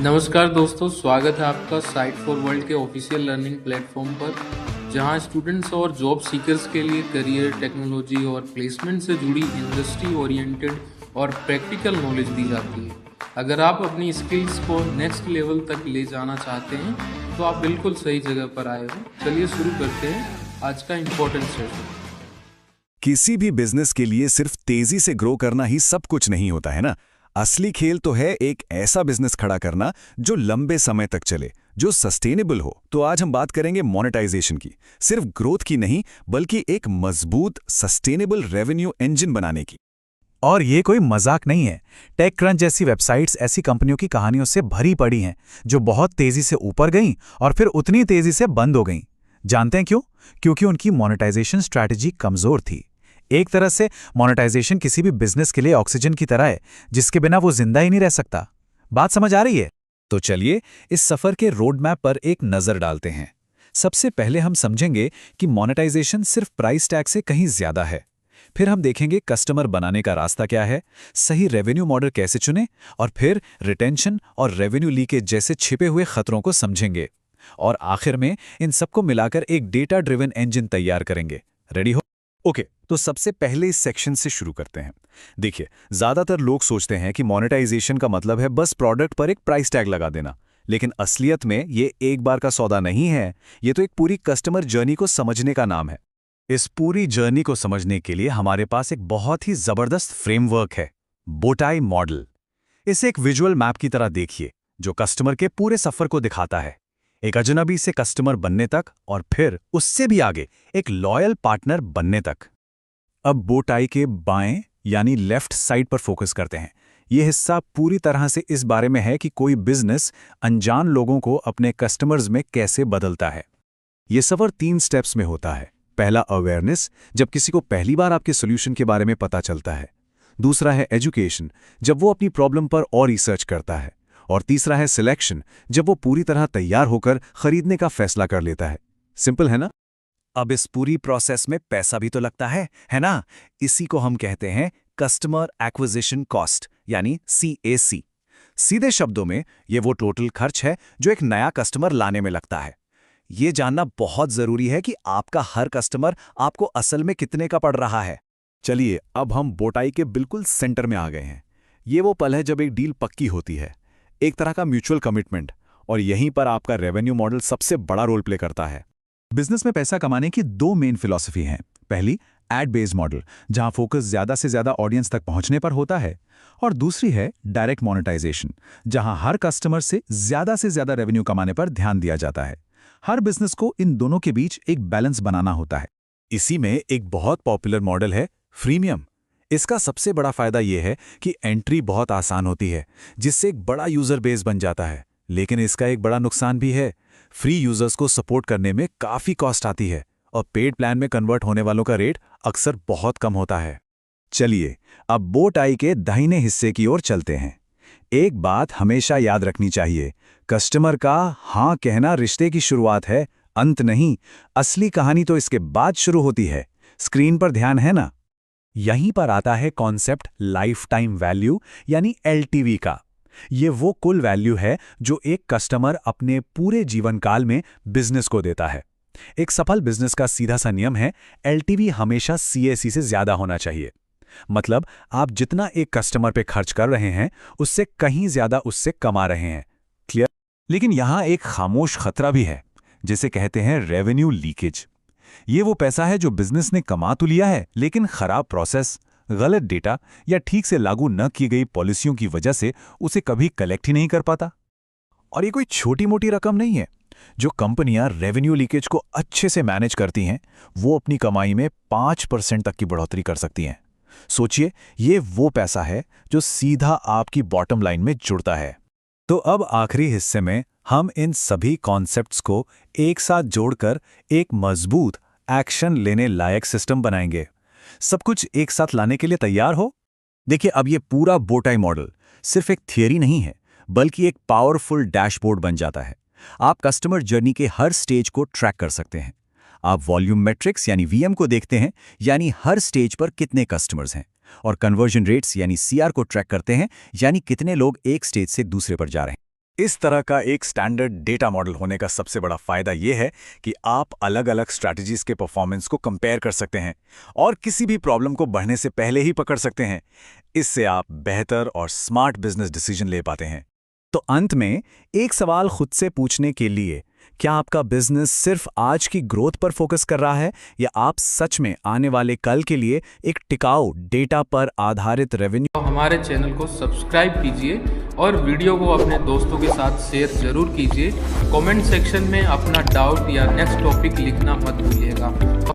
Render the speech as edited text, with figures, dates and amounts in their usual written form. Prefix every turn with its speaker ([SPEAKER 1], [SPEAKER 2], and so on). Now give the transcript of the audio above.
[SPEAKER 1] नमस्कार दोस्तों, स्वागत है आपका साइट फॉर वर्ल्ड के ऑफिशियल लर्निंग प्लेटफॉर्म पर, जहां स्टूडेंट्स और जॉब सीकर्स के लिए करियर, टेक्नोलॉजी और प्लेसमेंट से जुड़ी इंडस्ट्री ओरिएंटेड और प्रैक्टिकल नॉलेज दी जाती है। अगर आप अपनी स्किल्स को नेक्स्ट लेवल तक ले जाना चाहते हैं तो आप बिल्कुल सही जगह पर आए हो। चलिए शुरू करते हैं आज का इम्पोर्टेंट सेशन।
[SPEAKER 2] किसी भी बिजनेस के लिए सिर्फ तेजी से ग्रो करना ही सब कुछ नहीं होता है ना। असली खेल तो है एक ऐसा बिजनेस खड़ा करना जो लंबे समय तक चले, जो सस्टेनेबल हो। तो आज हम बात करेंगे मोनेटाइजेशन की, सिर्फ ग्रोथ की नहीं बल्कि एक मजबूत सस्टेनेबल रेवेन्यू इंजन बनाने की।
[SPEAKER 3] और ये कोई मजाक नहीं है। टेक क्रंच जैसी वेबसाइट्स ऐसी कंपनियों की कहानियों से भरी पड़ी हैं जो बहुत तेजी से ऊपर गईं और फिर उतनी तेजी से बंद हो गईं। जानते हैं क्यों? क्योंकि उनकी मोनेटाइजेशन स्ट्रैटेजी कमजोर थी। एक तरह से मोनेटाइजेशन किसी भी बिजनेस के लिए ऑक्सीजन की तरह है, जिसके बिना वो जिंदा ही नहीं रह सकता। बात समझ आ रही है?
[SPEAKER 2] तो चलिए इस सफर के रोड मैप पर एक नजर डालते हैं। सबसे पहले हम समझेंगे कि मोनेटाइजेशन सिर्फ प्राइस टैग से कहीं ज्यादा है। फिर हम देखेंगे कस्टमर बनाने का रास्ता क्या है, सही रेवेन्यू मॉडल कैसे चुनें, और फिर रिटेंशन और रेवेन्यू लीकेज जैसे छिपे हुए खतरों को समझेंगे। और आखिर में इन सबको मिलाकर एक डेटा ड्रिवन इंजन तैयार करेंगे। रेडी हो? ओके, तो सबसे पहले इस सेक्शन से शुरू करते हैं। देखिए, ज्यादातर लोग सोचते हैं कि मोनेटाइजेशन का मतलब है बस प्रोडक्ट पर एक प्राइस टैग लगा देना, लेकिन असलियत में ये एक बार का सौदा नहीं है। ये तो एक पूरी कस्टमर जर्नी को समझने का नाम है। इस पूरी जर्नी को समझने के लिए हमारे पास एक बहुत ही जबरदस्त फ्रेमवर्क है, बोटाई मॉडल। इसे एक विजुअल मैप की तरह देखिए जो कस्टमर के पूरे सफर को दिखाता है, एक अजनबी से कस्टमर बनने तक और फिर उससे भी आगे एक लॉयल पार्टनर बनने तक। अब बोटाई के बाएं यानी लेफ्ट साइड पर फोकस करते हैं। यह हिस्सा पूरी तरह से इस बारे में है कि कोई बिजनेस अनजान लोगों को अपने कस्टमर्स में कैसे बदलता है। यह सफर 3 स्टेप्स में होता है। पहला अवेयरनेस, जब किसी को पहली बार आपके सोल्यूशन के बारे में पता चलता है। दूसरा है एजुकेशन, जब वो अपनी प्रॉब्लम पर और रिसर्च करता है। और तीसरा है सिलेक्शन, जब वो पूरी तरह तैयार होकर खरीदने का फैसला कर लेता है। सिंपल है ना? अब इस पूरी प्रोसेस में पैसा भी तो लगता है ना? इसी को हम कहते हैं कस्टमर एक्विजिशन कॉस्ट यानी CAC। सीधे शब्दों में ये वो टोटल खर्च है जो एक नया कस्टमर लाने में लगता है। ये जानना बहुत जरूरी है कि आपका हर कस्टमर आपको असल में कितने का पड़ रहा है। चलिए अब हम बोटाई के बिल्कुल सेंटर में आ गए हैं। ये वो पल है जब एक डील पक्की होती है, एक तरह का म्यूचुअल कमिटमेंट, और यहीं पर आपका रेवेन्यू मॉडल सबसे बड़ा रोल प्ले करता है। बिजनेस में पैसा कमाने की 2 मेन फिलॉसफी हैं। पहली, एड बेस्ड मॉडल, जहां फोकस ज्यादा से ज्यादा ऑडियंस तक पहुंचने पर होता है, और दूसरी है डायरेक्ट मोनेटाइजेशन, जहां हर कस्टमर से ज्यादा रेवेन्यू कमाने पर ध्यान दिया जाता है। हर बिजनेस को इन दोनों के बीच एक बैलेंस बनाना होता है। इसी में एक बहुत पॉपुलर मॉडल है फ्रीमियम। इसका सबसे बड़ा फायदा यह है कि एंट्री बहुत आसान होती है, जिससे एक बड़ा यूजर बेस बन जाता है। लेकिन इसका एक बड़ा नुकसान भी है। फ्री यूजर्स को सपोर्ट करने में काफी कॉस्ट आती है और पेड प्लान में कन्वर्ट होने वालों का रेट अक्सर बहुत कम होता है। चलिए अब बोटाई के दाहिने हिस्से की ओर चलते हैं। एक बात हमेशा याद रखनी चाहिए, कस्टमर का हाँ कहना रिश्ते की शुरुआत है, अंत नहीं। असली कहानी तो इसके बाद शुरू होती है। स्क्रीन पर ध्यान है ना? यहीं पर आता है कॉन्सेप्ट लाइफ टाइम वैल्यू यानी LTV का। ये वो कुल वैल्यू है जो एक कस्टमर अपने पूरे जीवन काल में बिजनेस को देता है। एक सफल बिजनेस का सीधा सा नियम है, LTV हमेशा CAC से ज्यादा होना चाहिए। मतलब आप जितना एक कस्टमर पे खर्च कर रहे हैं उससे कहीं ज्यादा उससे कमा रहे हैं। क्लियर? लेकिन यहां एक खामोश खतरा भी है, जिसे कहते हैं रेवेन्यू लीकेज। ये वो पैसा है जो बिजनेस ने कमा तो लिया है, लेकिन खराब प्रोसेस, गलत डेटा या ठीक से लागू न की गई पॉलिसियों की वजह से उसे कभी कलेक्ट ही नहीं कर पाता। और ये कोई छोटी मोटी रकम नहीं है। जो कंपनियां रेवेन्यू लीकेज को अच्छे से मैनेज करती हैं, वो अपनी कमाई में 5% तक की बढ़ोतरी कर सकती हैं। सोचिए, ये वो पैसा है जो सीधा आपकी बॉटम लाइन में जुड़ता है। तो अब आखिरी हिस्से में हम इन सभी कॉन्सेप्ट्स को एक साथ जोड़कर एक मजबूत एक्शन लेने लायक सिस्टम बनाएंगे। सब कुछ एक साथ लाने के लिए तैयार हो? देखिए, अब ये पूरा बोटाई मॉडल सिर्फ एक थियरी नहीं है, बल्कि एक पावरफुल डैशबोर्ड बन जाता है। आप कस्टमर जर्नी के हर स्टेज को ट्रैक कर सकते हैं। आप वॉल्यूम मैट्रिक्स यानी VM को देखते हैं, यानी हर स्टेज पर कितने कस्टमर्स हैं, और कन्वर्जन रेट्स यानी CR को ट्रैक करते हैं, यानी कितने लोग एक स्टेज से दूसरे पर जा रहे हैं।
[SPEAKER 3] इस तरह का एक स्टैंडर्ड डेटा मॉडल होने का सबसे बड़ा फायदा यह है कि आप अलग-अलग स्ट्रैटेजीज के परफॉर्मेंस को कंपेयर कर सकते हैं और किसी भी प्रॉब्लम को बढ़ने से पहले ही पकड़ सकते हैं। इससे आप बेहतर और स्मार्ट बिजनेस डिसीजन ले पाते हैं। तो अंत में एक सवाल खुद से पूछने के लिए, क्या आपका बिजनेस सिर्फ आज की ग्रोथ पर फोकस कर रहा है या आप सच में आने वाले कल के लिए एक टिकाऊ डेटा पर आधारित रेवेन्यू?
[SPEAKER 1] तो हमारे चैनल को सब्सक्राइब कीजिए और वीडियो को अपने दोस्तों के साथ शेयर जरूर कीजिए। कमेंट सेक्शन में अपना डाउट या नेक्स्ट टॉपिक लिखना मत भूलिएगा।